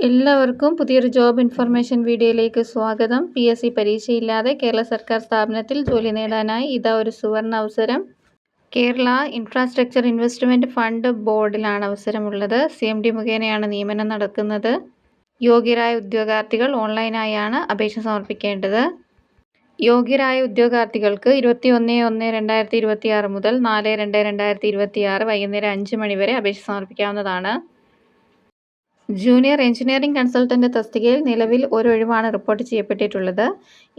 എല്ലാവർക്കും പുതിയൊരു job information വീഡിയോയിലേക്ക് സ്വാഗതം. PSC പരീക്ഷയില്ലാതെ കേരള സർക്കാർ സ്ഥാപനത്തിൽ ജോലി നേടാനായി ഇതാ ഒരു സുവർണ അവസരം. കേരള ഇൻഫ്രാസ്ട്രക്ചർ ഇൻവെസ്റ്റ്മെൻറ്റ് ഫണ്ട് ബോർഡിലാണ് അവസരമുള്ളത്. CMD മുഖേനയാണ് നിയമനം നടക്കുന്നത്. യോഗ്യരായ ഉദ്യോഗാർത്ഥികൾ ഓൺലൈനായാണ് അപേക്ഷ സമർപ്പിക്കേണ്ടത്. യോഗ്യരായ ഉദ്യോഗാർത്ഥികൾക്ക് 21/1/2026 മുതൽ 4/2/2026 വൈകുന്നേരം 5 മണി വരെ അപേക്ഷ സമർപ്പിക്കാവുന്നതാണ്. ജൂനിയർ എഞ്ചിനീയറിംഗ് കൺസൾട്ടന്റ് തസ്തികയിൽ നിലവിൽ ഒഴിവാണ് റിപ്പോർട്ട് ചെയ്യപ്പെട്ടിട്ടുള്ളത്.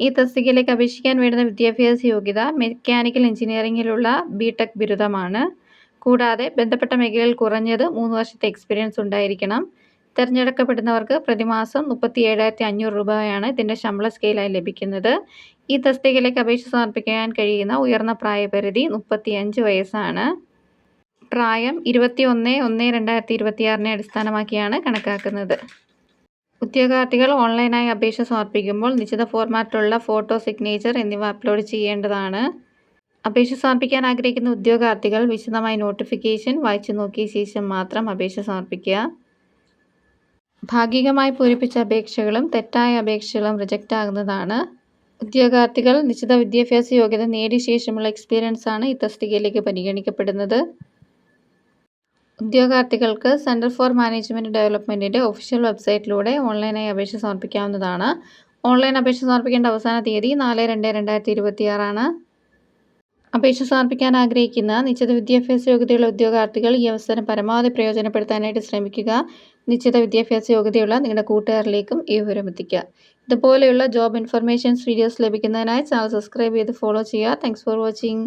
ഈ തസ്തികയിലേക്ക് അപേക്ഷിക്കാൻ വേണ്ടുന്ന വിദ്യാഭ്യാസ യോഗ്യത മെക്കാനിക്കൽ എഞ്ചിനീയറിംഗിലുള്ള BTech ബിരുദമാണ്. കൂടാതെ ബന്ധപ്പെട്ട മേഖലയിൽ കുറഞ്ഞത് 3 വർഷത്തെ എക്സ്പീരിയൻസ് ഉണ്ടായിരിക്കണം. തിരഞ്ഞെടുക്കപ്പെടുന്നവർക്ക് പ്രതിമാസം 37,500 രൂപയാണ് ഇതിൻ്റെ ശമ്പള സ്കെയിലായി ലഭിക്കുന്നത്. ഈ തസ്തികയിലേക്ക് അപേക്ഷ സമർപ്പിക്കാൻ കഴിയുന്ന ഉയർന്ന പ്രായപരിധി 35 വയസ്സാണ്. പ്രായം 21/1/2026 അടിസ്ഥാനമാക്കിയാണ് കണക്കാക്കുന്നത്. ഉദ്യോഗാർത്ഥികൾ ഓൺലൈനായി അപേക്ഷ സമർപ്പിക്കുമ്പോൾ നിശ്ചിത ഫോർമാറ്റിലുള്ള ഫോട്ടോ, സിഗ്നേച്ചർ എന്നിവ അപ്ലോഡ് ചെയ്യേണ്ടതാണ്. അപേക്ഷ സമർപ്പിക്കാൻ ആഗ്രഹിക്കുന്ന ഉദ്യോഗാർത്ഥികൾ വിശദമായി നോട്ടിഫിക്കേഷൻ വായിച്ചു നോക്കിയ ശേഷം മാത്രം അപേക്ഷ സമർപ്പിക്കുക. ഭാഗികമായി പൂരിപ്പിച്ച അപേക്ഷകളും തെറ്റായ അപേക്ഷകളും റിജക്റ്റ് ആകുന്നതാണ്. ഉദ്യോഗാർത്ഥികൾ നിശ്ചിത വിദ്യാഭ്യാസ യോഗ്യത നേടിയ ശേഷമുള്ള എക്സ്പീരിയൻസാണ് ഈ തസ്തികയിലേക്ക് പരിഗണിക്കപ്പെടുന്നത്. ഉദ്യോഗാർത്ഥികൾക്ക് സെൻറ്റർ ഫോർ മാനേജ്മെൻറ്റ് ഡെവലപ്മെൻറ്റിൻ്റെ ഒഫീഷ്യൽ വെബ്സൈറ്റിലൂടെ ഓൺലൈനായി അപേക്ഷ സമർപ്പിക്കാവുന്നതാണ്. ഓൺലൈൻ അപേക്ഷ സമർപ്പിക്കേണ്ട അവസാന തീയതി 4/2/2026 ആണ്. അപേക്ഷ സമർപ്പിക്കാൻ ആഗ്രഹിക്കുന്ന നിശ്ചിത വിദ്യാഭ്യാസ യോഗ്യതയുള്ള ഉദ്യോഗാർത്ഥികൾ ഈ അവസരം പരമാവധി പ്രയോജനപ്പെടുത്താനായിട്ട് ശ്രമിക്കുക. നിശ്ചിത വിദ്യാഭ്യാസ യോഗ്യതയുള്ള നിങ്ങളുടെ കൂട്ടുകാരിലേക്കും ഈ വിവരം എത്തിക്കുക. ഇതുപോലെയുള്ള ജോബ് ഇൻഫർമേഷൻസ് വീഡിയോസ് ലഭിക്കുന്നതിനായി ചാനൽ സബ്സ്ക്രൈബ് ചെയ്ത് ഫോളോ ചെയ്യുക. Thanks for watching.